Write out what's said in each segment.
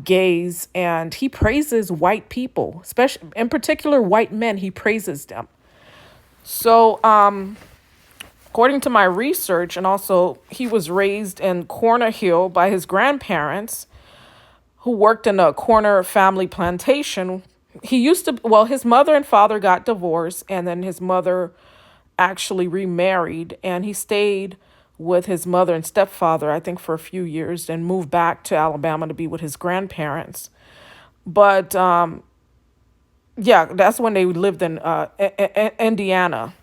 gays, and he praises white people, especially in particular white men. He praises them. So, according to my research, and also he was raised in Corner Hill by his grandparents, who worked in a corner family plantation. He used to, well, his mother and father got divorced, and then his mother actually remarried, and he stayed with his mother and stepfather, I think, for a few years, and moved back to Alabama to be with his grandparents. But yeah, that's when they lived in Indiana.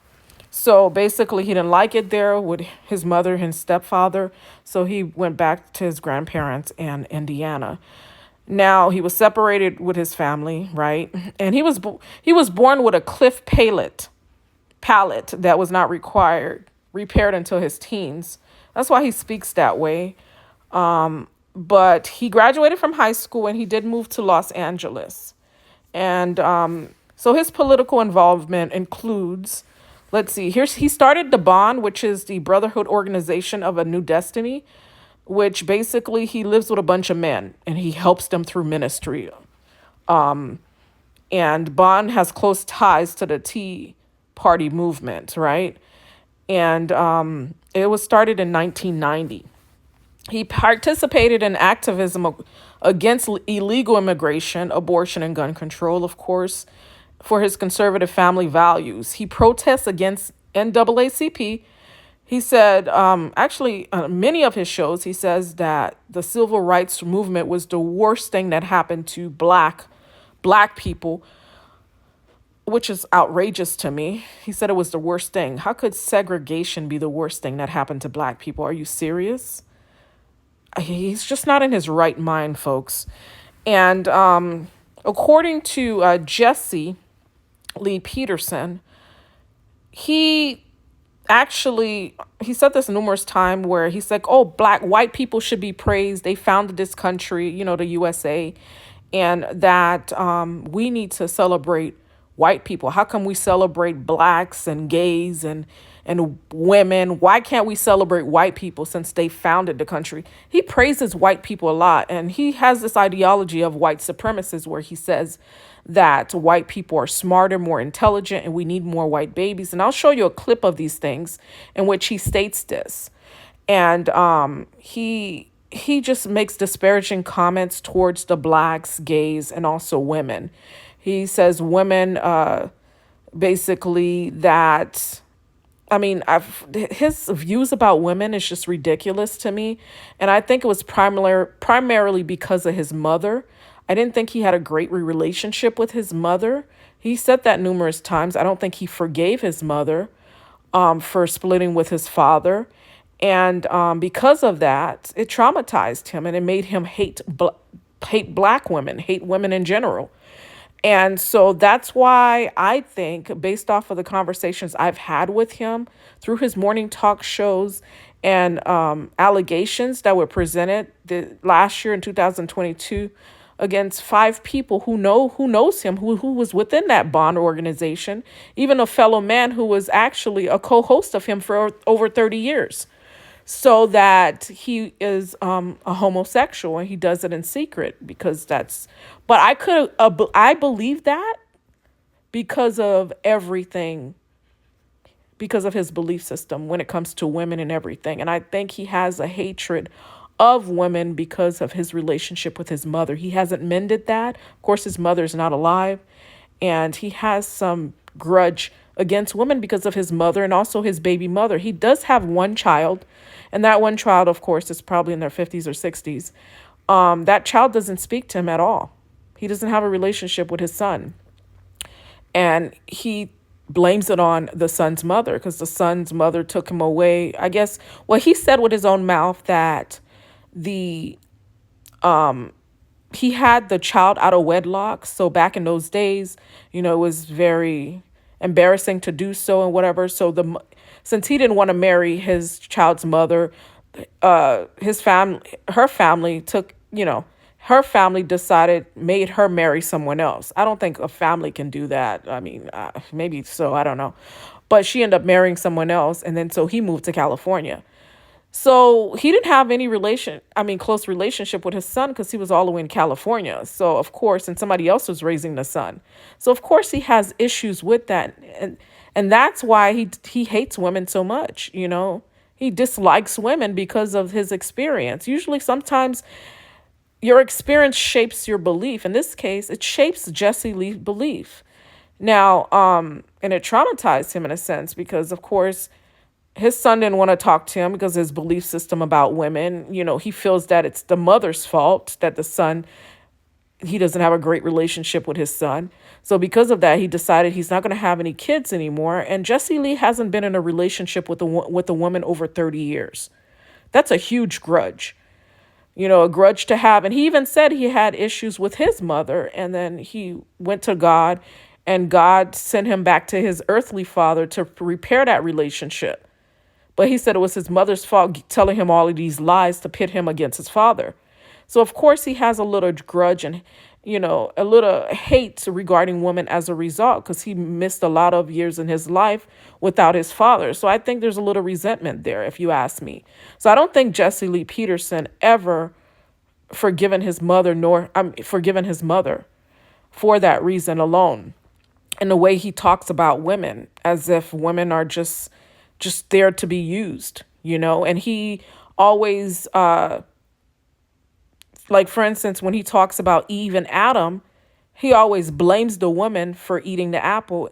So basically, he didn't like it there with his mother and stepfather, so he went back to his grandparents in Indiana. Now he was separated with his family, right? And he was born with a cleft palate that was not repaired until his teens. That's why he speaks that way. But he graduated from high school and he did move to Los Angeles. And so his political involvement includes, let's see, he started the Bond, which is the Brotherhood Organization of a New Destiny, which basically he lives with a bunch of men and he helps them through ministry. And Bond has close ties to the Tea Party movement, right? And it was started in 1990. He participated in activism against illegal immigration, abortion, and gun control, of course, for his conservative family values. He protests against NAACP. He said, many of his shows, he says that the civil rights movement was the worst thing that happened to black people, which is outrageous to me. He said it was the worst thing. How could segregation be the worst thing that happened to black people? Are you serious? He's just not in his right mind, folks. And according to Jesse Lee Peterson, he said this numerous times where he's like, oh, white people should be praised. They founded this country, the USA, and that we need to celebrate white people. How come we celebrate blacks and gays and women? Why can't we celebrate white people since they founded the country? He praises white people a lot, and he has this ideology of white supremacists where he says that white people are smarter, more intelligent, and we need more white babies. And I'll show you a clip of these things in which he states this. And he just makes disparaging comments towards the blacks, gays, and also women. He says women, basically that, his views about women is just ridiculous to me. And I think it was primarily because of his mother. I didn't think he had a great relationship with his mother. He said that numerous times. I don't think he forgave his mother for splitting with his father. And because of that, it traumatized him and it made him hate black women, hate women in general. And so that's why I think, based off of the conversations I've had with him through his morning talk shows and allegations that were presented last year in 2022 against 5 people who knows him, who was within that Bond organization, even a fellow man who was actually a co-host of him for over 30 years. So that he is a homosexual and he does it in secret but I believe that because of everything, because of his belief system when it comes to women and everything. And I think he has a hatred of women because of his relationship with his mother. He hasn't mended that. Of course, his mother's not alive, and he has some grudge against women because of his mother and also his baby mother. He does have one child, and that one child, of course, is probably in their 50s or 60s. That child doesn't speak to him at all. He doesn't have a relationship with his son. And he blames it on the son's mother because the son's mother took him away. I guess, well, he said with his own mouth that he had the child out of wedlock. So back in those days, it was very embarrassing to do so and whatever. So since he didn't want to marry his child's mother, her family made her marry someone else. I don't think a family can do that. Maybe so, I don't know. But she ended up marrying someone else. And then so he moved to California. So he didn't have any close relationship with his son because he was all the way in California. So of course, and somebody else was raising the son. So of course he has issues with that. And that's why he hates women so much, you know. He dislikes women because of his experience. Usually sometimes your experience shapes your belief. In this case, it shapes Jesse Lee's belief. Now, and it traumatized him in a sense because of course his son didn't want to talk to him because his belief system about women, you know, he feels that it's the mother's fault that the son, he doesn't have a great relationship with his son. So because of that, he decided he's not going to have any kids anymore. And Jesse Lee hasn't been in a relationship with a woman over 30 years. That's a huge grudge, you know, a grudge to have. And he even said he had issues with his mother. And then he went to God, and God sent him back to his earthly father to repair that relationship. But he said it was his mother's fault telling him all of these lies to pit him against his father. So, of course, he has a little grudge and, you know, a little hate regarding women as a result because he missed a lot of years in his life without his father. So I think there's a little resentment there, if you ask me. So I don't think Jesse Lee Peterson ever forgiven his mother, forgiven his mother for that reason alone. And the way he talks about women as if women are just there to be used, you know. And he always like, for instance, when he talks about Eve and Adam, he always blames the woman for eating the apple,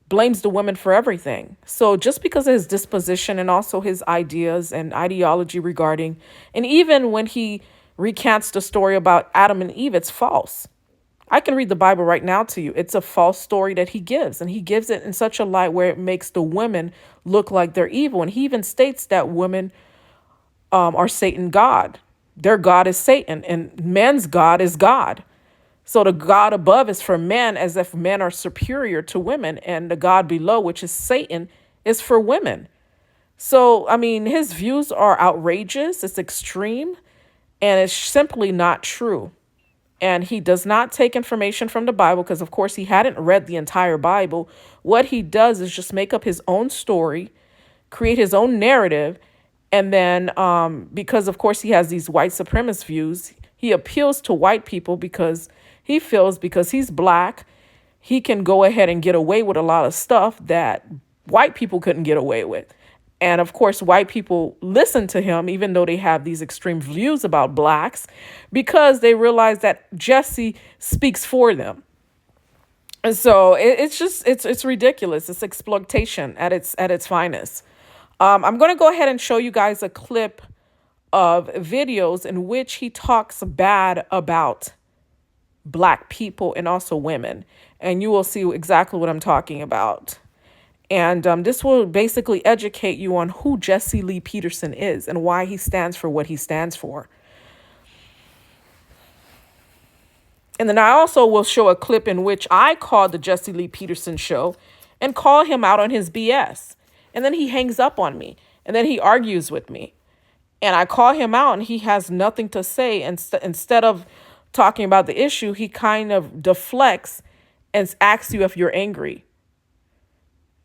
blames the women for everything. So just because of his disposition and also his ideas and ideology regarding, and even when he recants the story about Adam and Eve, it's false. I can read the Bible right now to you. It's a false story that he gives, and he gives it in such a light where it makes the women look like they're evil. And he even states that women are Satan God. Their God is Satan, and men's God is God. So the God above is for men, as if men are superior to women, and the God below, which is Satan, is for women. So, I mean, his views are outrageous, it's extreme, and it's simply not true. And he does not take information from the Bible because, of course, he hadn't read the entire Bible. What he does is just make up his own story, create his own narrative. And then because, of course, he has these white supremacist views, he appeals to white people because he feels because he's black, he can go ahead and get away with a lot of stuff that white people couldn't get away with. And of course, white people listen to him, even though they have these extreme views about blacks, because they realize that Jesse speaks for them. And so it's ridiculous. It's exploitation at its finest. I'm going to go ahead and show you guys a clip of videos in which he talks bad about black people and also women. And you will see exactly what I'm talking about. And this will basically educate you on who Jesse Lee Peterson is and why he stands for what he stands for. And then I also will show a clip in which I call the Jesse Lee Peterson show and call him out on his BS. And then he hangs up on me. And then he argues with me. And I call him out and he has nothing to say. And instead of talking about the issue, he kind of deflects and asks you if you're angry.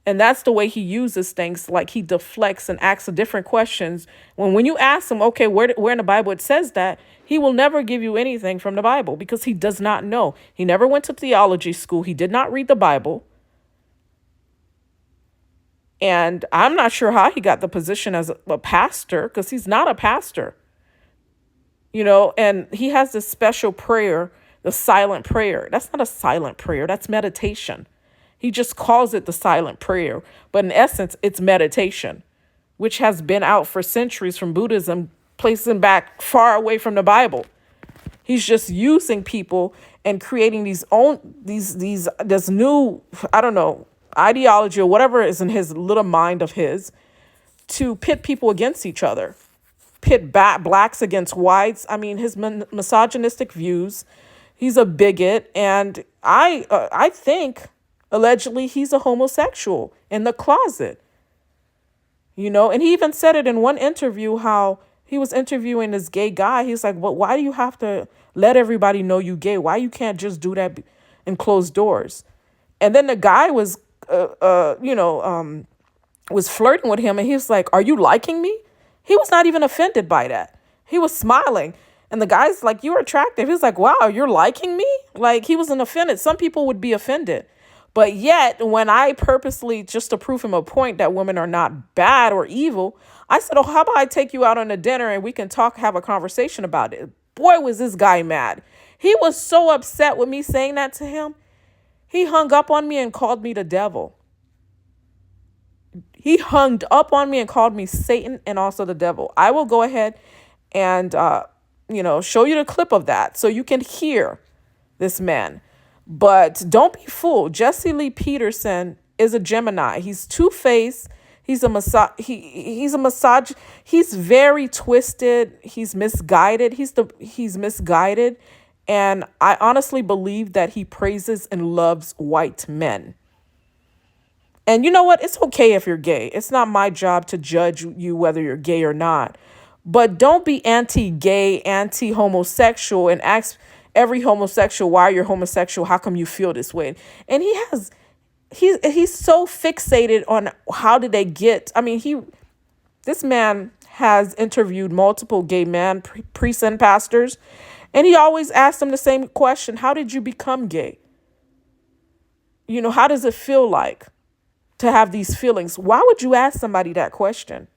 And that's the way he uses things, like he deflects and asks different questions. When you ask him, okay, where in the Bible it says that, he will never give you anything from the Bible because he does not know. He never went to theology school. He did not read the Bible. And I'm not sure how he got the position as a pastor because he's not a pastor. You know, and he has this special prayer, the silent prayer. That's not a silent prayer. That's meditation. He just calls it the silent prayer. But in essence, it's meditation, which has been out for centuries from Buddhism, placing back far away from the Bible. He's just using people and creating this new, I don't know, ideology or whatever is in his little mind of his to pit people against each other, pit blacks against whites. I mean, his misogynistic views. He's a bigot. And I think allegedly he's a homosexual in the closet, you know, and he even said it in one interview how he was interviewing this gay guy. He's like, well, why do you have to let everybody know you gay? Why you can't just do that in closed doors? And then the guy was, was flirting with him. And he was like, are you liking me? He was not even offended by that. He was smiling. And the guy's like, "You're attractive." He's like, "Wow, you're liking me?" Like, he wasn't offended. Some people would be offended. But yet, when I purposely, just to prove him a point that women are not bad or evil, I said, "Oh, how about I take you out on a dinner and we can talk, have a conversation about it?" Boy, was this guy mad. He was so upset with me saying that to him. He hung up on me and called me the devil. He hung up on me and called me Satan and also the devil. I will go ahead and, show you the clip of that so you can hear this man. But don't be fooled. Jesse Lee Peterson is a Gemini. He's two-faced. He's a massage. He's very twisted. He's misguided. He's misguided. And I honestly believe that he praises and loves white men. And you know what? It's okay if you're gay. It's not my job to judge you whether you're gay or not. But don't be anti-gay, anti-homosexual, and ask every homosexual why you're homosexual. How come you feel this way? And he's so fixated on how did they get. I mean, this man has interviewed multiple gay men, priests and pastors, and he always asks them the same question: how did you become gay? How does it feel like to have these feelings? Why would you ask somebody that question?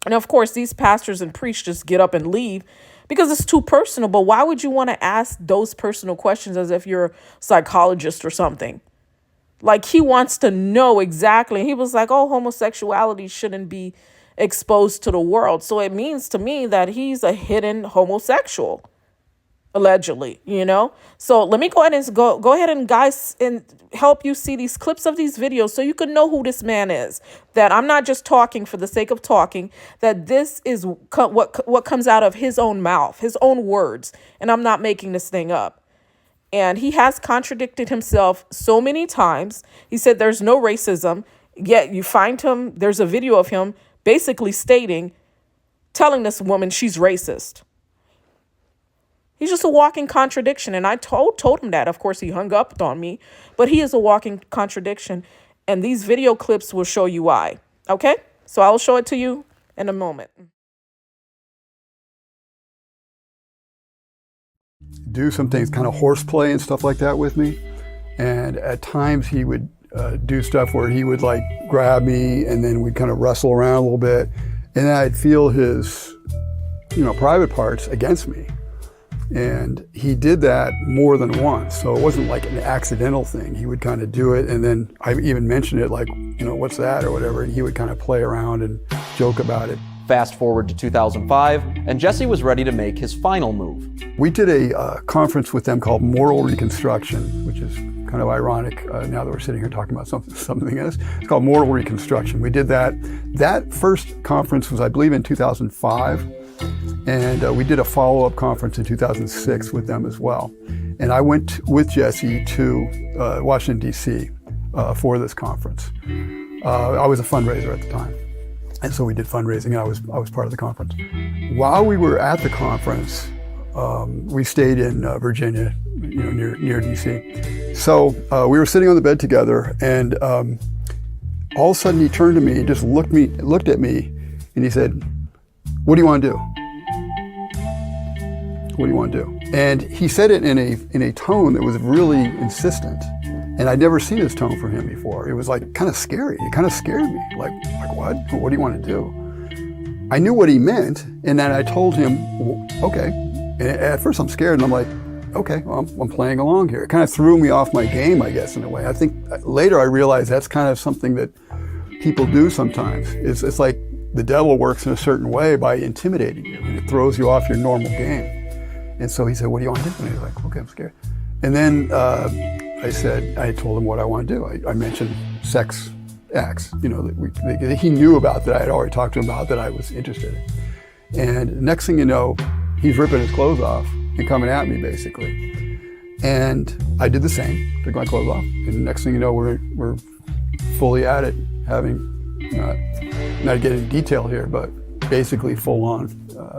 And of course, these pastors and priests just get up and leave because it's too personal. But why would you want to ask those personal questions as if you're a psychologist or something? Like, he wants to know exactly. He was like, "Oh, homosexuality shouldn't be exposed to the world." So it means to me that he's a hidden homosexual, allegedly, So let me go ahead and guys, and help you see these clips of these videos so you can know who this man is. That I'm not just talking for the sake of talking, that this is what comes out of his own mouth, his own words. And I'm not making this thing up. And he has contradicted himself so many times. He said there's no racism, yet you find him, there's a video of him basically telling this woman she's racist. He's just a walking contradiction. And I told him that. Of course, he hung up on me. But he is a walking contradiction. And these video clips will show you why. Okay? So I'll show it to you in a moment. Do some things, kind of horseplay and stuff like that with me. And at times he would do stuff where he would like grab me and then we'd kind of wrestle around a little bit. And then I'd feel his, private parts against me. And he did that more than once. So it wasn't like an accidental thing. He would kind of do it. And then I even mentioned it like, "What's that?" or whatever. And he would kind of play around and joke about it. Fast forward to 2005, and Jesse was ready to make his final move. We did a conference with them called Moral Reconstruction, which is kind of ironic now that we're sitting here talking about something else. It's called Moral Reconstruction. We did that. That first conference was, I believe, in 2005. And we did a follow-up conference in 2006 with them as well. And I went with Jesse to Washington, D.C. For this conference. I was a fundraiser at the time. And so we did fundraising, and I was part of the conference. While we were at the conference, we stayed in Virginia, near D.C. So we were sitting on the bed together, and all of a sudden he turned to me and just looked at me, and he said, "What do you want to do? What do you want to do?" And he said it in a tone that was really insistent. And I'd never seen this tone from him before. It was like kind of scary. It kind of scared me. Like what? What do you want to do? I knew what he meant, and then I told him, "Okay." And at first I'm scared, and I'm like, "Okay, well, I'm playing along here." It kind of threw me off my game, I guess, in a way. I think later I realized that's kind of something that people do sometimes. It's like the devil works in a certain way by intimidating you, and it throws you off your normal game. And so he said, "What do you want to do?" And he was like, "Okay, I'm scared." And then I told him what I want to do. I mentioned sex acts, that he knew about, that I had already talked to him about, that I was interested in. And next thing you know, he's ripping his clothes off and coming at me, basically. And I did the same, took my clothes off. And next thing you know, we're fully at it, having, not getting into detail here, but basically full-on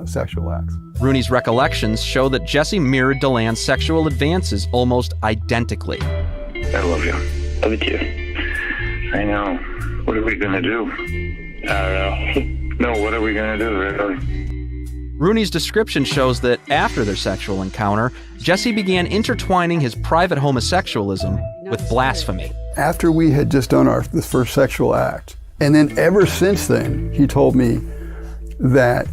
sexual acts. Rooney's recollections show that Jesse mirrored DeLand's sexual advances almost identically. "I love you. Love you too." "I know. What are we gonna do?" "I don't know. No, what are we going to do, really? Rooney's description shows that after their sexual encounter, Jesse began intertwining his private homosexualism with blasphemy. After we had just done this first sexual act, and then ever since then, he told me that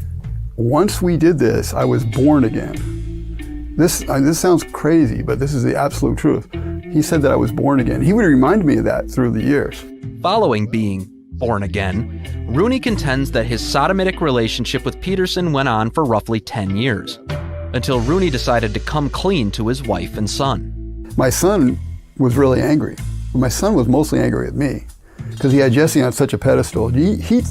once we did this, I was born again. This sounds crazy, but this is the absolute truth. He said that I was born again. He would remind me of that through the years. Following being born again, Rooney contends that his sodomitic relationship with Peterson went on for roughly 10 years, until Rooney decided to come clean to his wife and son. My son was really angry. My son was mostly angry at me because he had Jesse on such a pedestal.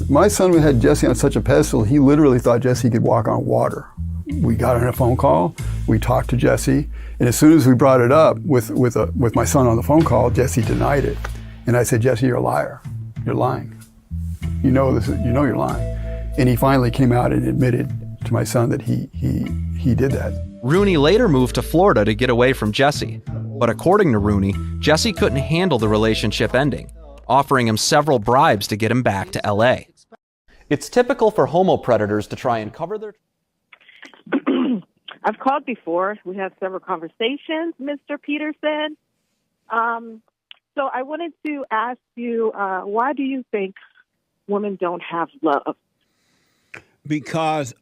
My son had Jesse on such a pedestal, he literally thought Jesse could walk on water. We got on a phone call, we talked to Jesse, and as soon as we brought it up with my son on the phone call, Jesse denied it. And I said, Jesse, you're a liar. You're lying. You know you're lying. And he finally came out and admitted to my son that he did that. Rooney later moved to Florida to get away from Jesse. But according to Rooney, Jesse couldn't handle the relationship ending, offering him several bribes to get him back to LA. It's typical for homo predators to try and cover their... I've called before. We had several conversations, Mr. Peterson. So I wanted to ask you, why do you think women don't have love? Because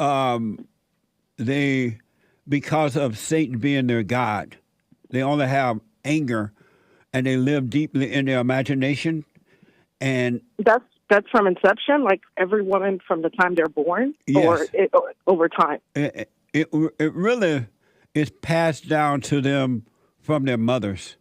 because of Satan being their God. They only have anger, and they live deeply in their imagination. And that's from inception, like every woman from the time they're born, yes. Or over time. It really is passed down to them from their mothers.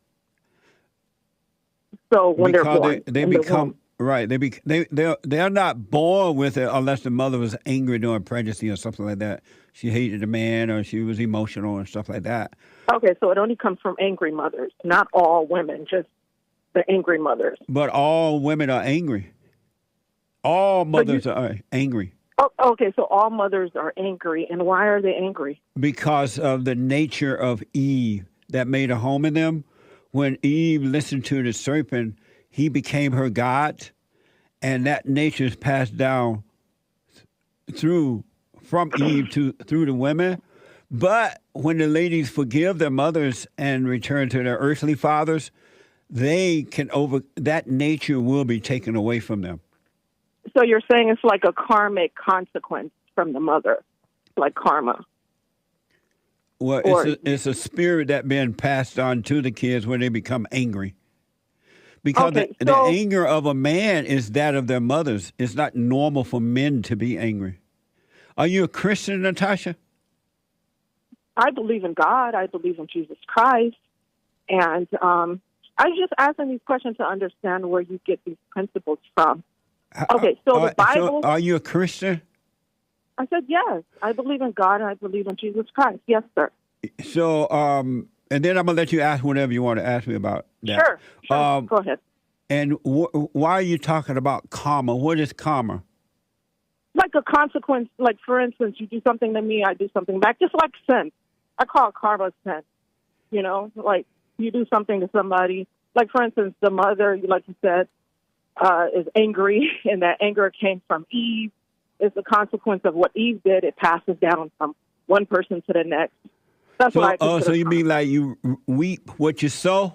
So when because they're born, they become right. They're not born with it unless the mother was angry during pregnancy or something like that. She hated the man, or she was emotional and stuff like that. Okay, so it only comes from angry mothers, not all women, just the angry mothers. But all women are angry. All mothers are angry. Oh, okay, so all mothers are angry, and why are they angry? Because of the nature of Eve that made a home in them. When Eve listened to the serpent, he became her God, and that nature is passed down from Eve through the women. But when the ladies forgive their mothers and return to their earthly fathers, that nature will be taken away from them. So you're saying it's like a karmic consequence from the mother, like karma. Well, it's a spirit that been passed on to the kids when they become angry. Because the anger of a man is that of their mothers. It's not normal for men to be angry. Are you a Christian, Natasha? I believe in God. I believe in Jesus Christ. And I was just asking these questions to understand where you get these principles from. Okay, so the Bible... So are you a Christian? I said yes. I believe in God and I believe in Jesus Christ. Yes, sir. So, and then I'm going to let you ask whatever you want to ask me about that. Sure. Go ahead. And why are you talking about karma? What is karma? Like a consequence, like, for instance, you do something to me, I do something back, just like sin. I call it karma sin. You know, like you do something to somebody. Like, for instance, the mother, like you said, is angry, and that anger came from Eve. It's the consequence of what Eve did. It passes down from one person to the next. That's what I consider. So you mean like you reap what you sow?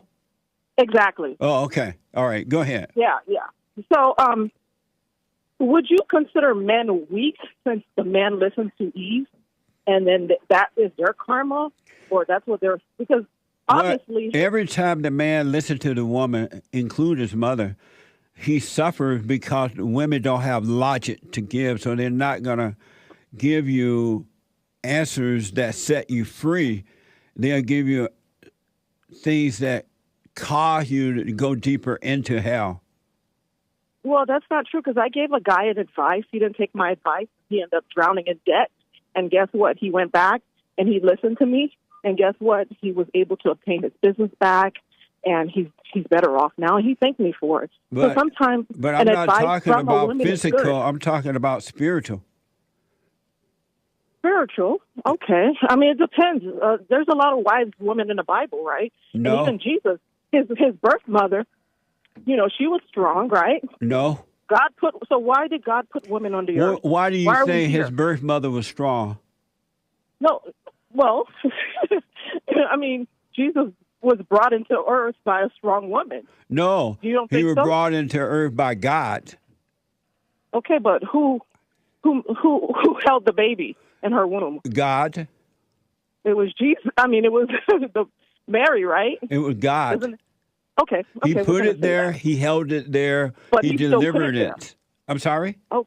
Exactly. Oh, okay. All right. Go ahead. Yeah. So, would you consider men weak since the man listened to Eve, and then that is their karma, or that's what they're... Because obviously... Well, every time the man listened to the woman, include his mother, he suffers because women don't have logic to give, so they're not going to give you answers that set you free. They'll give you things that cause you to go deeper into hell. Well, that's not true, because I gave a guy an advice. He didn't take my advice. He ended up drowning in debt. And guess what? He went back and he listened to me. And guess what? He was able to obtain his business back. And he's better off now. And he thanked me for it. But, so sometimes but I'm not talking about physical. I'm talking about spiritual. Spiritual? Okay. I mean, it depends. There's a lot of wise women in the Bible, right? No. And even Jesus, his birth mother, you know, she was strong, right? No. Why did God put women on the earth? Why do you Why are we say here? his birth mother was strong? No, well, I mean, Jesus was brought into earth by a strong woman. No, You don't he think was so? brought into earth by God. Okay, but who held the baby in her womb? God. It was Jesus. I mean, it was Mary, right? It was God. Isn't it? Okay. He we're put gonna it say there. that. He held it there. But he he still put delivered it there. it. I'm sorry? Oh,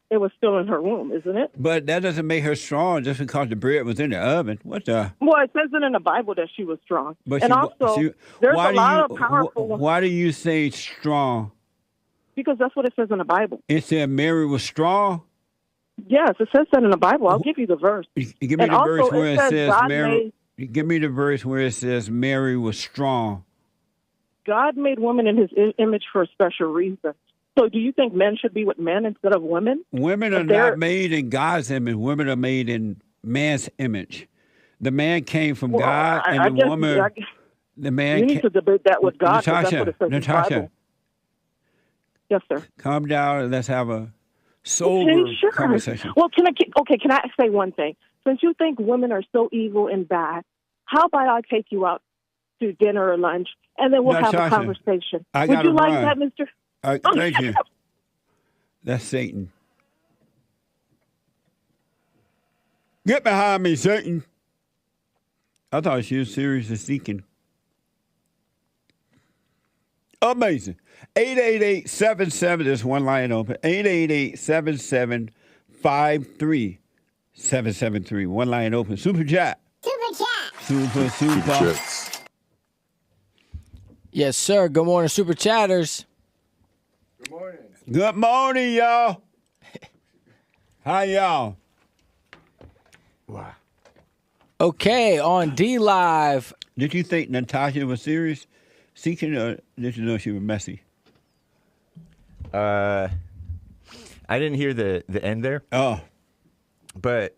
it was still in her womb, isn't it? But that doesn't make her strong just because the bread was in the oven. What the? Well, it says it in the Bible that she was strong. But and also, there's why a do lot you, of powerful Why do you say strong? because that's what it says in the Bible. It said Mary was strong. Yes, it says that in the Bible. I'll give you the verse. Give me And the also, verse where it it says says God Mary. Give me the verse where it says Mary was strong. God made women in his image for a special reason. So do you think men should be with men instead of women? Women are not made in God's image. Women are made in man's image. The man came from God, and the woman. The man. You need to debate that with God. Because that's what it says in the Natasha. Bible. Yes, sir. Calm down and let's have a sober conversation. Well, can I say one thing? Since you think women are so evil and bad, how about I take you out to dinner or lunch, and then we'll have a conversation? Would you like that, Mr.? Thank you. That's Satan. Get behind me, Satan. I thought she was seriously seeking. Amazing. 888-77, there's one line open. 888-77-53773. One line open. Super chat. Super. Yes, sir. Good morning, Super Chatters. Good morning, y'all. How y'all? Wow. Okay, on D Live. Did you think Natasha was serious seeking, or did you know she was messy? I didn't hear the end there. Oh. But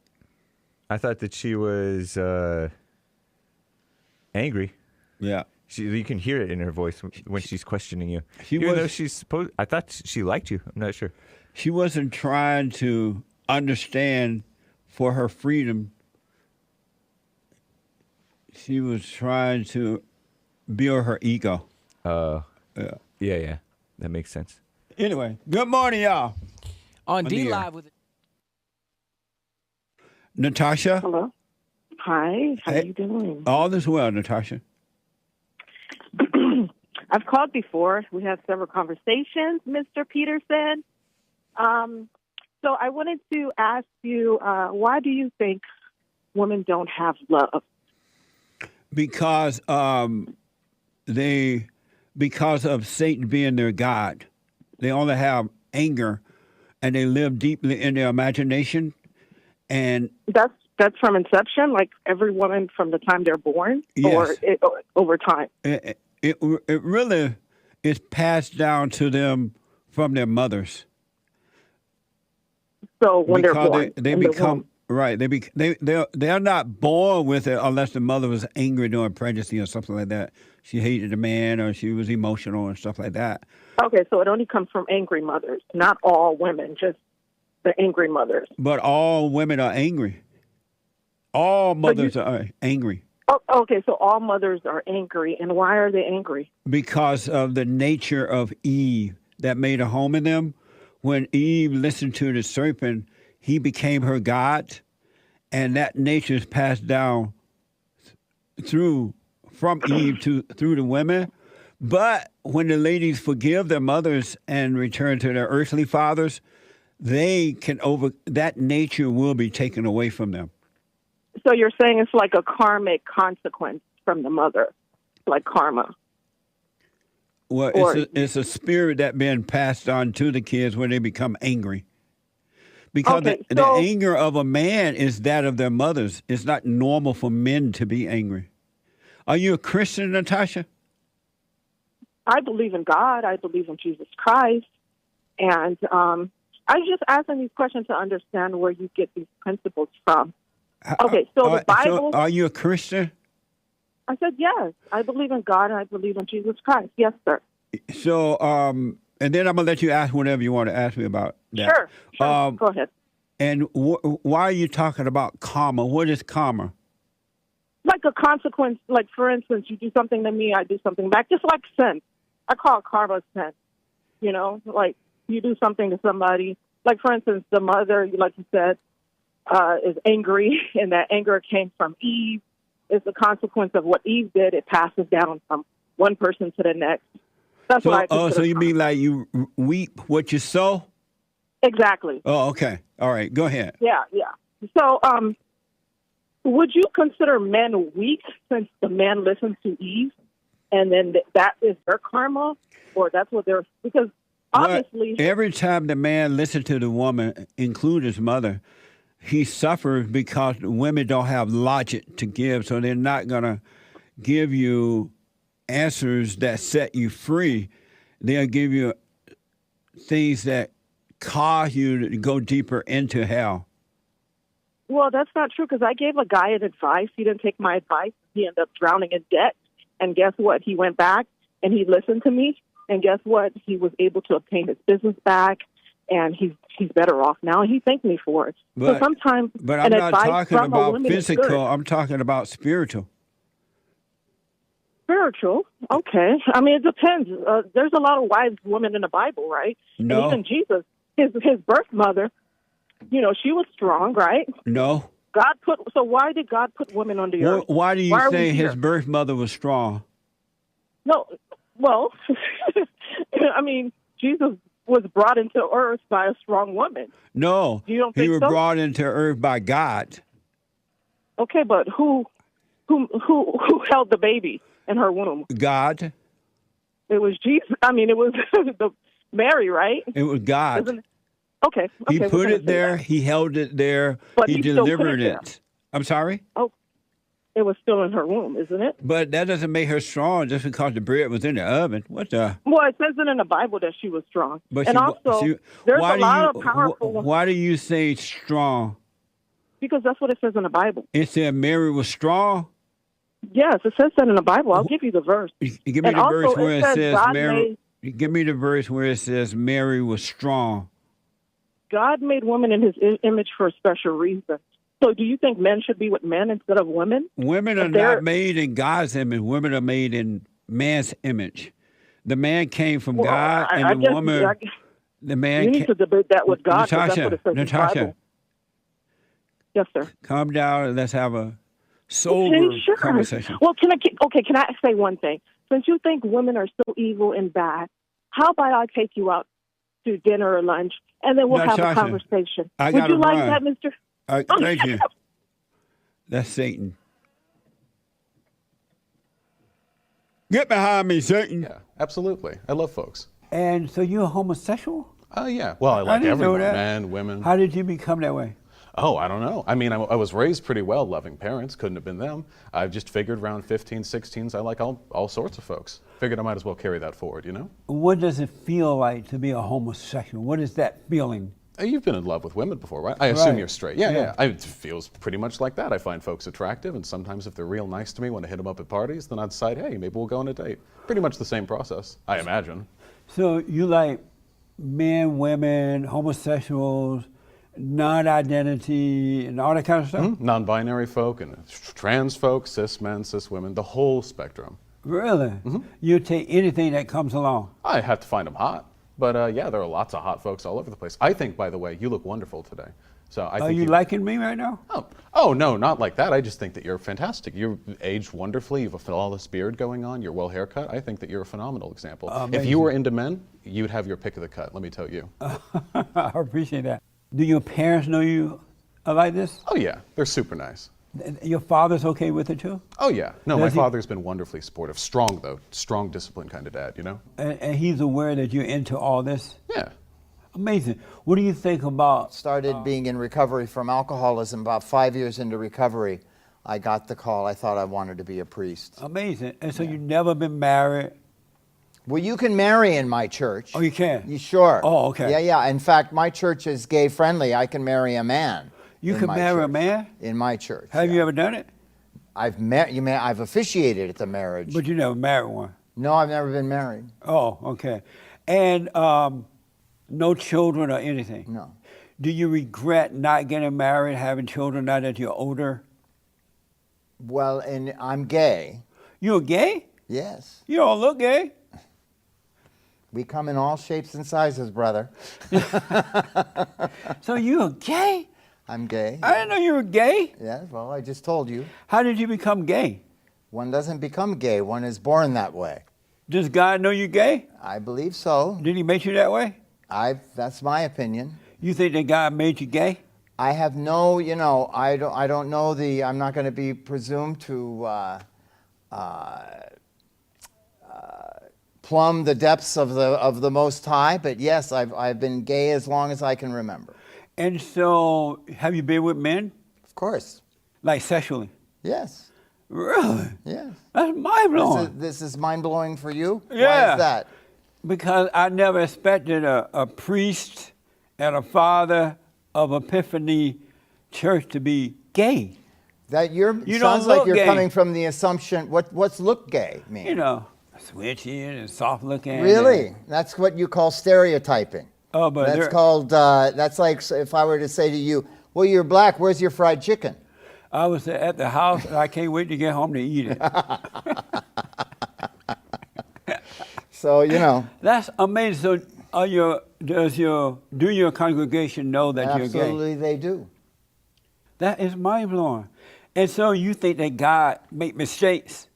I thought that she was angry. Yeah. You can hear it in her voice when she's questioning you. I thought she liked you. I'm not sure. She wasn't trying to understand for her freedom. She was trying to build her ego. Yeah. That makes sense. Anyway, good morning, y'all. On D Live with Natasha. Hello. Hi. How are you doing? All is well, Natasha. I've called before. We had several conversations, Mr. Peterson. So I wanted to ask you, why do you think women don't have love? Because because of Satan being their God, they only have anger, and they live deeply in their imagination. And that's from inception, like every woman from the time they're born, yes. or over time. It really is passed down to them from their mothers. So when they're born, they become right. They're not born with it unless the mother was angry during pregnancy or something like that. She hated the man, or she was emotional and stuff like that. Okay, so it only comes from angry mothers. Not all women, just the angry mothers. But all women are angry. All mothers are angry. Oh, okay, so all mothers are angry, and why are they angry? Because of the nature of Eve that made a home in them. When Eve listened to the serpent, he became her God, and that nature is passed down from Eve through the women. But when the ladies forgive their mothers and return to their earthly fathers, that nature will be taken away from them. So you're saying it's like a karmic consequence from the mother, like karma. Well, it's a spirit that been passed on to the kids when they become angry. Because the anger of a man is that of their mothers. It's not normal for men to be angry. Are you a Christian, Natasha? I believe in God. I believe in Jesus Christ. And I was just asking these questions to understand where you get these principles from. Okay, so the Bible... So are you a Christian? I said yes. I believe in God and I believe in Jesus Christ. Yes, sir. So And then I'm going to let you ask whatever you want to ask me about that. Sure. Go ahead. And why are you talking about karma? What is karma? Like a consequence, like, for instance, you do something to me, I do something back. Just like sin. I call it karma sin. You know, like, you do something to somebody. Like, for instance, the mother, like you said, is angry, and that anger came from Eve. It's a consequence of what Eve did. It passes down from one person to the next. That's what I consider. So you mean like you reap what you sow? Exactly. Oh, okay. All right. Go ahead. Yeah. So, would you consider men weak since the man listened to Eve, and then that is their karma, or that's what they're, because obviously every time the man listened to the woman, include his mother, he suffers because women don't have logic to give, so they're not going to give you answers that set you free. They'll give you things that cause you to go deeper into hell. Well, that's not true, because I gave a guy an advice. He didn't take my advice. He ended up drowning in debt. And guess what? He went back and he listened to me. And guess what? He was able to obtain his business back, and he's better off now. He thanked me for it. So sometimes, but I'm not talking about physical. I'm talking about spiritual. Spiritual, okay. I mean, it depends. There's a lot of wise women in the Bible, right? No. And even Jesus, his birth mother, you know, she was strong, right? No. So why did God put women on the earth? Why do you say his birth mother was strong? No, well, I mean, Jesus was brought into earth by a strong woman. No, you don't think he was so? brought into earth by God. Okay, but who held the baby in her womb? God. It was Jesus. I mean, it was Mary, right? It was God. Okay. He put it there. He held it there. But he delivered it there. I'm sorry? Oh, it was still in her womb, isn't it? But that doesn't make her strong just because the bread was in the oven. What the? Well, it says it in the Bible that she was strong. But and also, there's a lot of powerful... Why do you say strong? Because that's what it says in the Bible. It said Mary was strong? Yes, it says that in the Bible. I'll give you the verse. Give me the verse where it says Mary... Give me the verse where it says Mary was strong. God made woman in his image for a special reason. So do you think men should be with men instead of women? Women are not made in God's image. Women are made in man's image. The man came from God, and the woman... the man. You need to debate that with God. That's what it says in the Bible. Yes, sir. Calm down and let's have a sober conversation. Well, can I say one thing? Since you think women are so evil and bad, how about I take you out to dinner or lunch, and then we'll have a conversation? Would you like that, Mr.? Thank you. That's Satan. Get behind me, Satan. Yeah, absolutely. I love folks. And so you're homosexual? Yeah. Well, I like everyone, men, women. How did you become that way? Oh, I don't know. I mean, I was raised pretty well, loving parents. Couldn't have been them. I just figured around 15, 16s, I like all sorts of folks. Figured I might as well carry that forward, you know? What does it feel like to be a homosexual? What is that feeling? You've been in love with women before, right? I assume you're straight. Yeah. It feels pretty much like that. I find folks attractive, and sometimes if they're real nice to me when I hit them up at parties, then I decide, hey, maybe we'll go on a date. Pretty much the same process, I imagine. So you like men, women, homosexuals, non-identity, and all that kind of stuff? Mm-hmm. Non-binary folk and trans folk, cis men, cis women, the whole spectrum. Really? Mm-hmm. You take anything that comes along? I have to find them hot. But yeah, there are lots of hot folks all over the place. I think, by the way, you look wonderful today. So I think are you liking me right now? Oh, no, not like that. I just think that you're fantastic. You're aged wonderfully. You have a flawless beard going on. You're well haircut. I think that you're a phenomenal example. If you were into men, you'd have your pick of the cut, let me tell you. I appreciate that. Do your parents know you are like this? Oh, yeah. They're super nice. Your father's okay with it, too? Oh, yeah. No, my father's been wonderfully supportive. Strong, though. Strong, disciplined kind of dad, you know? And he's aware that you're into all this? Yeah. Amazing. What do you think about... Started being in recovery from alcoholism. About 5 years into recovery, I got the call. I thought I wanted to be a priest. Amazing. And so you've never been married? Well, you can marry in my church. Oh, you can? Sure. Oh, okay. Yeah. In fact, my church is gay-friendly. I can marry a man. You can marry a man? In my church. Have you ever done it? I've officiated at the marriage. But you never married one? No, I've never been married. Oh, okay. And no children or anything? No. Do you regret not getting married, having children now that you're older? Well, and I'm gay. You're gay? Yes. You don't look gay. We come in all shapes and sizes, brother. So you're gay? I'm gay. I didn't know you were gay. Yes, well, I just told you. How did you become gay? One doesn't become gay. One is born that way. Does God know you're gay? I believe so. Did he make you that way? That's my opinion. You think that God made you gay? I have no, I don't know I'm not going to be presumed to plumb the depths of the Most High, but yes, I've been gay as long as I can remember. And so, have you been with men? Of course. Like sexually? Yes. Really? Yes. That's mind-blowing. This is mind-blowing for you? Yeah. Why is that? Because I never expected a priest and a father of Epiphany Church to be gay. That You sounds don't like look you're gay. coming from the assumption. What's look gay mean? You know, switchy and soft looking. Really? That's what you call stereotyping. Oh, but That's called. That's like if I were to say to you, "Well, you're black. Where's your fried chicken?" I was at the house and I can't wait to get home to eat it. So That's amazing. So, do your congregation know that you're gay? absolutely they do. That is mind blowing. And so you think that God make mistakes?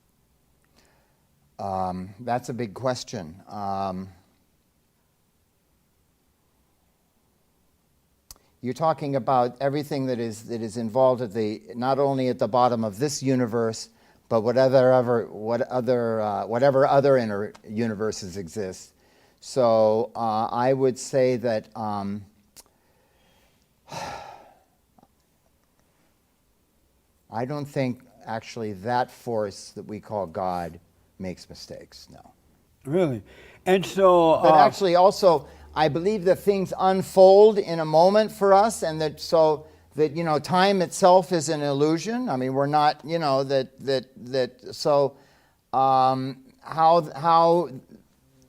That's a big question. You're talking about everything that is involved at not only at the bottom of this universe, but whatever other inner universes exist. So I would say that I don't think actually that force that we call God makes mistakes. No. Really? And so, But actually, also, I believe that things unfold in a moment for us, and that time itself is an illusion. I mean, we're not, So, how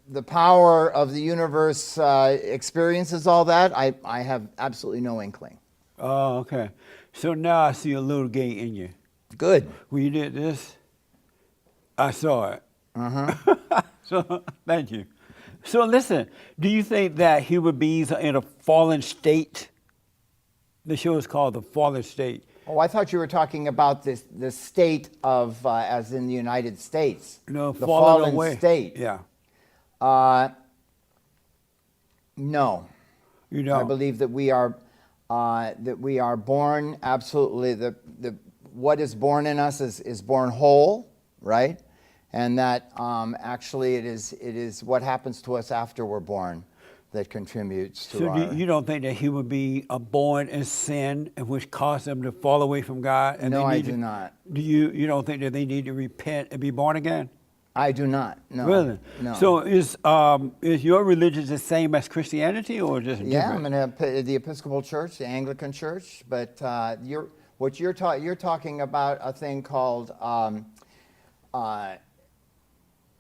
the power of the universe experiences all that, I have absolutely no inkling. oh, okay. So now I see a little gay in you. Good. When you did this, I saw it. So thank you. So listen, do you think that human beings are in a fallen state? The show is called The Fallen State. Oh, I thought you were talking about the state of, as in the United States. No, the fallen away. state. Yeah. No. You know. I believe that we are born absolutely. What is born in us is born whole, right? And that actually it is what happens to us after we're born that contributes to So our. you don't think that human beings are born in sin, and which caused them to fall away from God? And No, they I need do to- not. Do you don't think that they need to repent and be born again? I do not. No. Really? No. So is your religion the same as Christianity, or just Yeah, different? I'm in the Episcopal Church, the Anglican Church, but you're talking about a thing called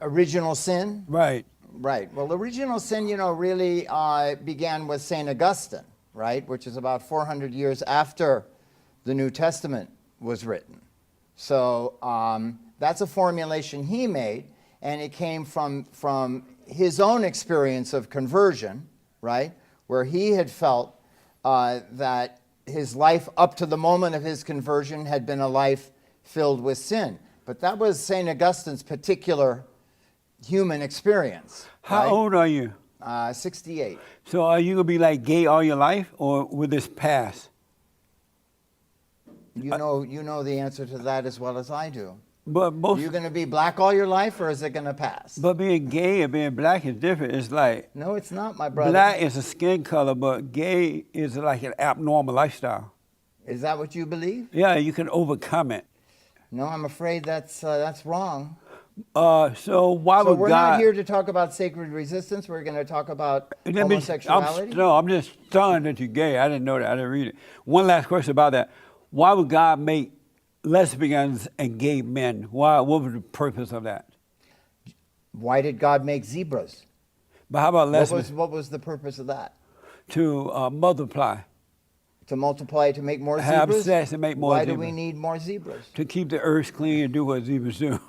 original sin. Right. Right. Well, original sin, really began with St. Augustine, right, which is about 400 years after the New Testament was written. So that's a formulation he made, and it came from his own experience of conversion, right, where he had felt that his life up to the moment of his conversion had been a life filled with sin. But that was St. Augustine's particular human experience. How right? old are you? 68. So are you gonna be like gay all your life, or will this pass? You know the answer to that as well as I do. But Are you going to be black all your life, or is it going to pass? But being gay and being black is different. It's like No, it's not, my brother. black is a skin color, but gay is like an abnormal lifestyle. Is that what you believe? Yeah, you can overcome it. No, I'm afraid that's wrong. So why So would we're God? not here to talk about sacred resistance. We're going to talk about homosexuality. I'm just stunned that you're gay. I didn't know that. I didn't read it. One last question about that. Why would God make lesbians and gay men? Why? What was the purpose of that? Why did God make zebras? But how about less? What was the purpose of that? To multiply. To multiply, to make more Have zebras? sex and make more Why zebras. do we need more zebras? To keep the earth clean and do what zebras do.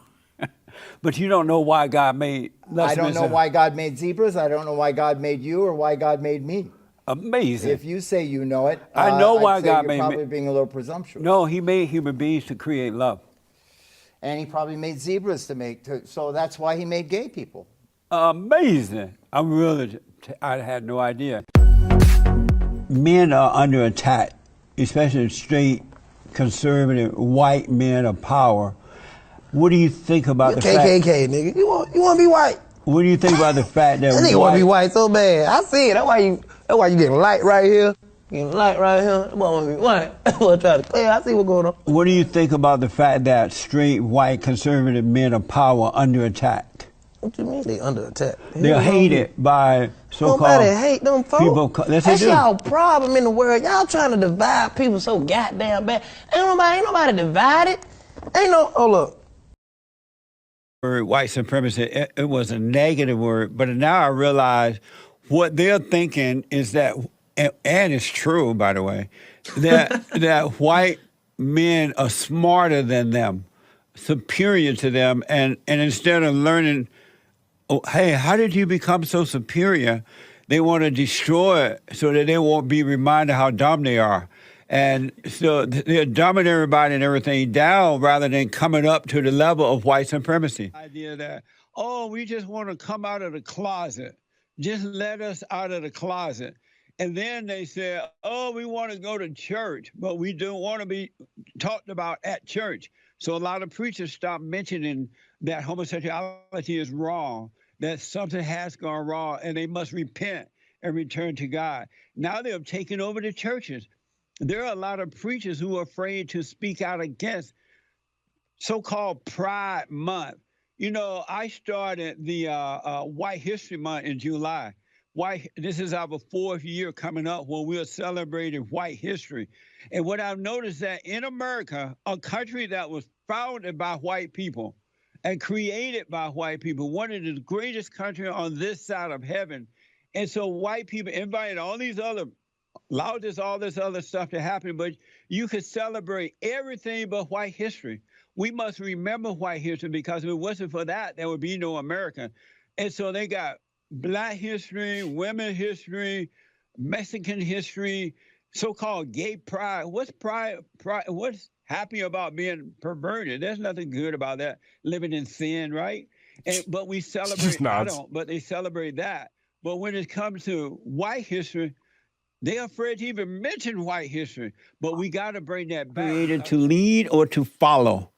But you don't know why God made less. I don't know why God made zebras. I don't know why God made you or why God made me. Amazing. If you say you know it, I know why I'd say God you're made probably me. being a little presumptuous. No, he made human beings to create love. And he probably made zebras so that's why he made gay people. Amazing. I had no idea. Men are under attack, especially straight, conservative, white men of power. What do you think about the fact? KKK, nigga. You want to be white? What do you think about the fact that That nigga want to be white so bad. I see it. That's why you getting light right here. Getting light right here. That boy want to be white. That boy trying to clear. I see what's going on. What do you think about the fact that straight, white, conservative men of power are under attack? What you mean they under attack? They're hated by so-called Nobody hate them folks. people. Yes, they That's do. y'all problem in the world. Y'all trying to divide people so goddamn bad. Ain't nobody divided. Ain't no. Oh look. Word white supremacy, it was a negative word, but now I realize what they're thinking is that, and it's true, by the way, that white men are smarter than them, superior to them, and instead of learning, oh, hey, how did you become so superior? They want to destroy it so that they won't be reminded how dumb they are. And so they're dumbing everybody and everything down rather than coming up to the level of white supremacy. The idea that, oh, we just want to come out of the closet. Just let us out of the closet. And then they say, oh, we want to go to church, but we don't want to be talked about at church. So a lot of preachers stop mentioning that homosexuality is wrong, that something has gone wrong, and they must repent and return to God. Now they have taken over the churches. There are a lot of preachers who are afraid to speak out against so-called Pride Month. You know, I started the White History Month in July. This is our 4th year coming up when we are celebrating white history. And what I've noticed that in America, a country that was founded by white people and created by white people, one of the greatest countries on this side of heaven. And so white people invited all these other allowed all this other stuff to happen, but you could celebrate everything but white history. We must remember white history because if it wasn't for that, there would be no America. And so they got Black history, women history, Mexican history, so-called gay pride. What's pride? What's happy about being perverted? There's nothing good about that, living in sin, right? But we celebrate, but they celebrate that. But when it comes to white history, they're afraid to even mention white history, but we got to bring that back. Created to lead or to follow?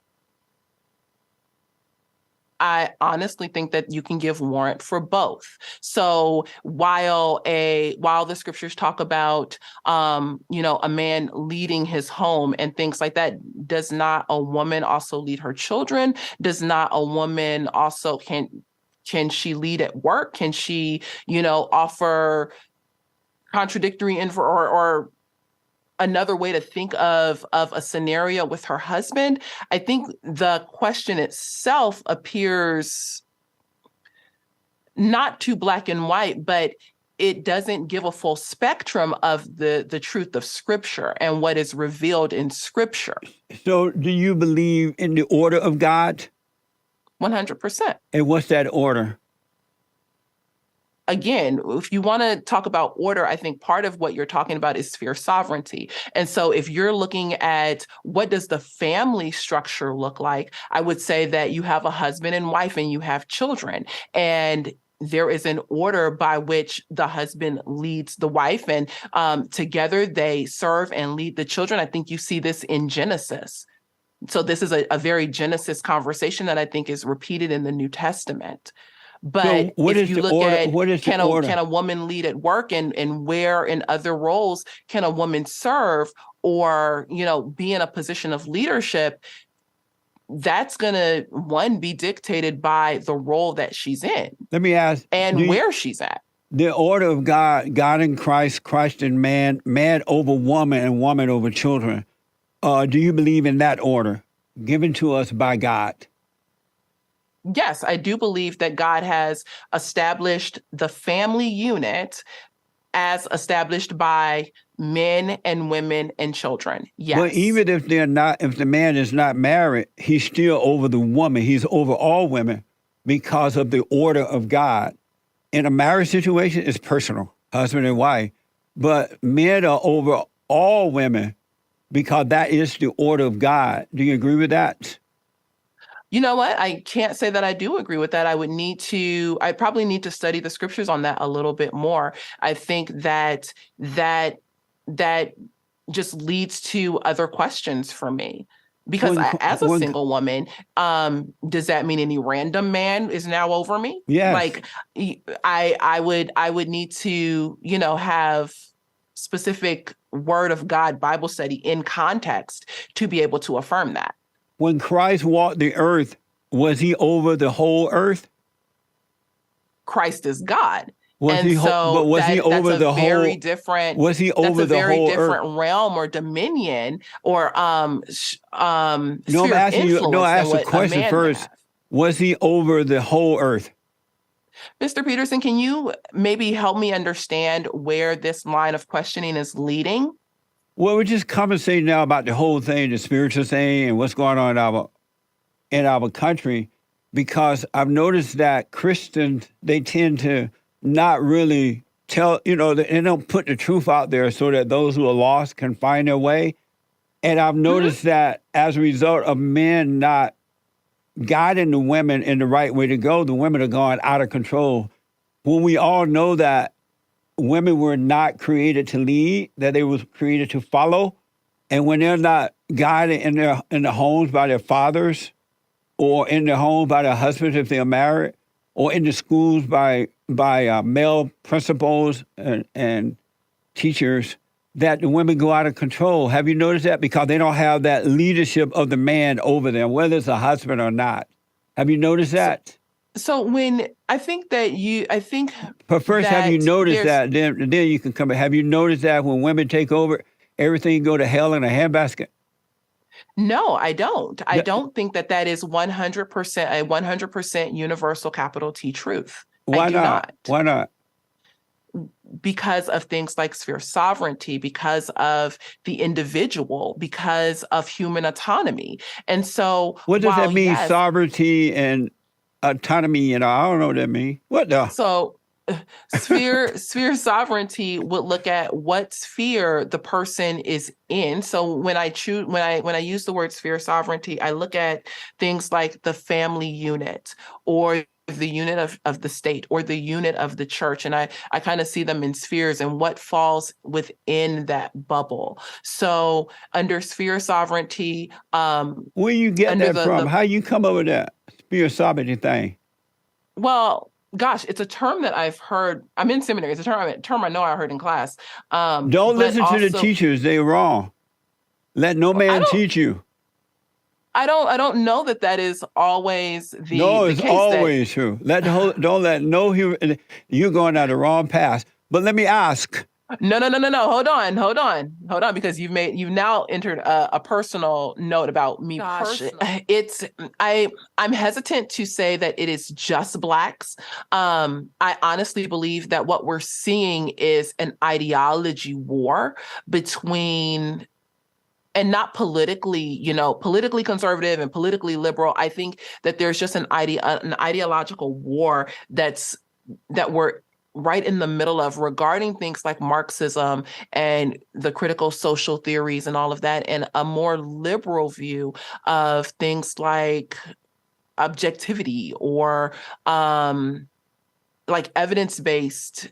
I honestly think that you can give warrant for both. So while the scriptures talk about, a man leading his home and things like that, does not a woman also lead her children? Does not a woman also can she lead at work? Can she, offer contradictory info or another way to think of a scenario with her husband? I think the question itself appears not too black and white, but it doesn't give a full spectrum of the truth of Scripture and what is revealed in Scripture. So do you believe in the order of God? 100%. And what's that order? Again, if you want to talk about order, I think part of what you're talking about is sphere sovereignty. And so if you're looking at what does the family structure look like, I would say that you have a husband and wife and you have children. And there is an order by which the husband leads the wife, and together they serve and lead the children. I think you see this in Genesis. So this is a very Genesis conversation that I think is repeated in the New Testament. But so if you look at can a woman lead at work and where in other roles can a woman serve or, be in a position of leadership, that's going to, be dictated by the role that she's in. Let me ask. And where she's at. The order of God, God in Christ, Christ in man, man over woman, and woman over children. Do you believe in that order given to us by God? Yes, I do believe that God has established the family unit as established by men and women and children. Yes. But even if the man is not married, he's still over the woman. He's over all women because of the order of God. In a marriage situation, it's personal, husband and wife. But men are over all women because that is the order of God. Do you agree with that? You know what? I can't say that I do agree with that. I probably need to study the scriptures on that a little bit more. I think that just leads to other questions for me. Because as a single woman, does that mean any random man is now over me? Yes. Like I would need to, have specific word of God Bible study in context to be able to affirm that. When Christ walked the earth, was he over the whole earth? Christ is God. Was he over the whole? Was he over the whole earth? That's a very different realm or dominion or sphere of influence. I asked the question first. Was he over the whole earth? Mr. Peterson, can you maybe help me understand where this line of questioning is leading? Well, we're just conversating now about the whole thing, the spiritual thing, and what's going on in our country, because I've noticed that Christians, they tend to not really tell, they don't put the truth out there so that those who are lost can find their way. And I've noticed that as a result of men not guiding the women in the right way to go, the women are going out of control. When we all know that women were not created to lead, that they were created to follow. And when they're not guided in the homes by their fathers, or in their homes by their husbands if they're married, or in the schools by male principals and teachers, that the women go out of control. Have you noticed that? Because they don't have that leadership of the man over them, whether it's a husband or not. Have you noticed that? So But first, have you noticed that? Then you can come. Have you noticed that when women take over, everything go to hell in a handbasket? No, I don't. I don't think that is 100% a 100% universal capital T truth. Why not? Why not? Because of things like sphere sovereignty, because of the individual, because of human autonomy. And so what does that mean, sovereignty and autonomy? I don't know what that means. What the? So sphere sovereignty would look at what sphere the person is in. So when I use the word sphere sovereignty, I look at things like the family unit or the unit of the state or the unit of the church. And I kind of see them in spheres and what falls within that bubble. So under sphere sovereignty, where you get that from? How you come up with that sphere sovereignty thing? Well, gosh, it's a term that I've heard. I'm in seminary. It's a term I know I heard in class. Don't listen to the teachers. They're wrong. Let no man teach you. I don't know that is always the No, it's the case always true. Don't let no human. You're going down the wrong path. But let me ask. No. Hold on, because you've now entered a personal note about me personally. I'm hesitant to say that it is just Blacks. I honestly believe that what we're seeing is an ideology war between, and not politically, politically conservative and politically liberal. I think that there's just an ideological war that we're right in the middle of regarding things like Marxism and the critical social theories and all of that, and a more liberal view of things like objectivity or like evidence-based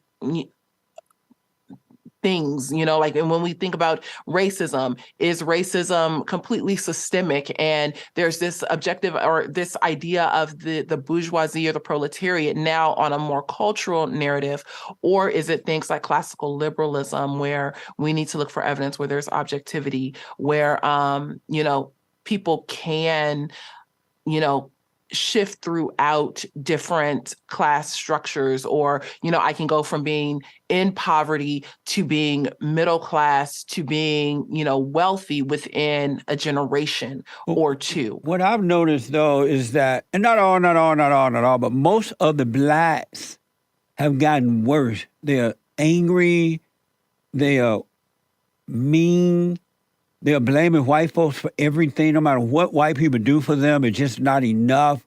things, like, and when we think about racism, is racism completely systemic? And there's this objective or this idea of the bourgeoisie or the proletariat now on a more cultural narrative, or is it things like classical liberalism where we need to look for evidence, where there's objectivity, where, people can, shift throughout different class structures, or, I can go from being in poverty to being middle class to being, wealthy within a generation or two. What I've noticed though is that, and not all, but most of the blacks have gotten worse. They're angry, they are mean, they're blaming white folks for everything, no matter what white people do for them, it's just not enough.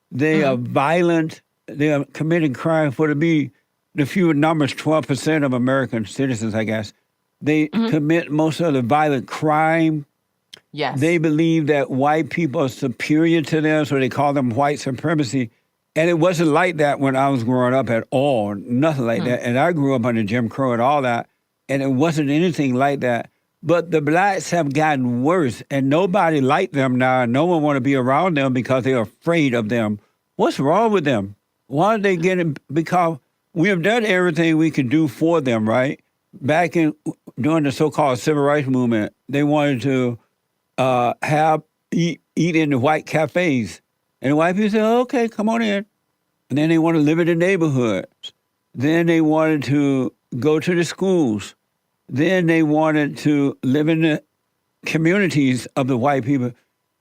They are violent. They are committing crime. For to be the few numbers, 12% of American citizens, I guess, they commit most of the violent crime. Yes. They believe that white people are superior to them, so they call them white supremacy. And it wasn't like that when I was growing up at all, nothing like that. And I grew up under Jim Crow and all that, and it wasn't anything like that. But the blacks have gotten worse, and nobody likes them now, and no one want to be around them because they're afraid of them. What's wrong with them? Why are they getting? Because we have done everything we could do for them, right? Back during the so-called civil rights movement, they wanted to eat in the white cafes, and the white people said, "Okay, come on in." And then they want to live in the neighborhoods. Then they wanted to go to the schools. Then they wanted to live in the communities of the white people.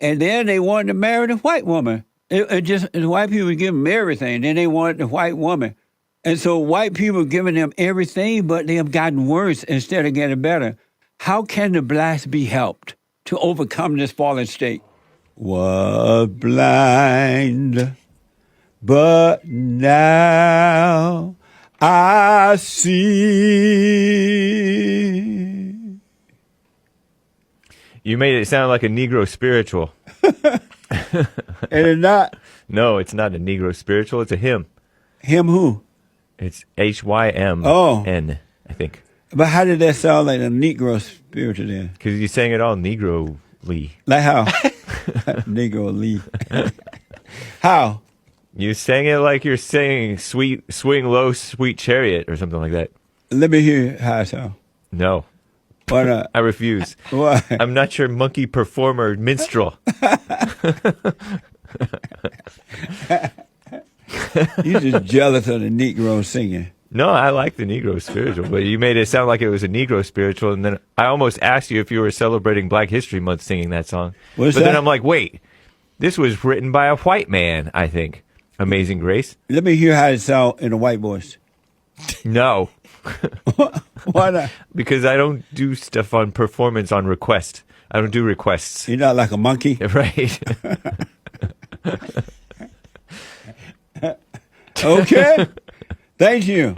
And then they wanted to marry the white woman. The white people would give them everything. Then they wanted the white woman. And so white people giving them everything, but they have gotten worse instead of getting better. How can the blacks be helped to overcome this fallen state? Was blind, but now I see. You made it sound like a Negro spiritual. And it's not? No, it's not a Negro spiritual. It's a hymn. Hymn who? It's Hymn, I think. But how did that sound like a Negro spiritual then? Because you sang it all Negro-ly. Like how? Negro-ly. How? You sang it like you're saying swing low, sweet chariot or something like that. Let me hear how it sounds. No. Why not? I refuse. Why? I'm not your monkey performer minstrel. You're just jealous of the Negro singing. No, I like the Negro spiritual, but you made it sound like it was a Negro spiritual, and then I almost asked you if you were celebrating Black History Month singing that song. Then I'm like, wait, this was written by a white man, I think. Amazing Grace. Let me hear how it sounds in a white voice. No. Why not? Because I don't do stuff on performance on request. I don't do requests. You're not like a monkey? Right. Okay. Thank you.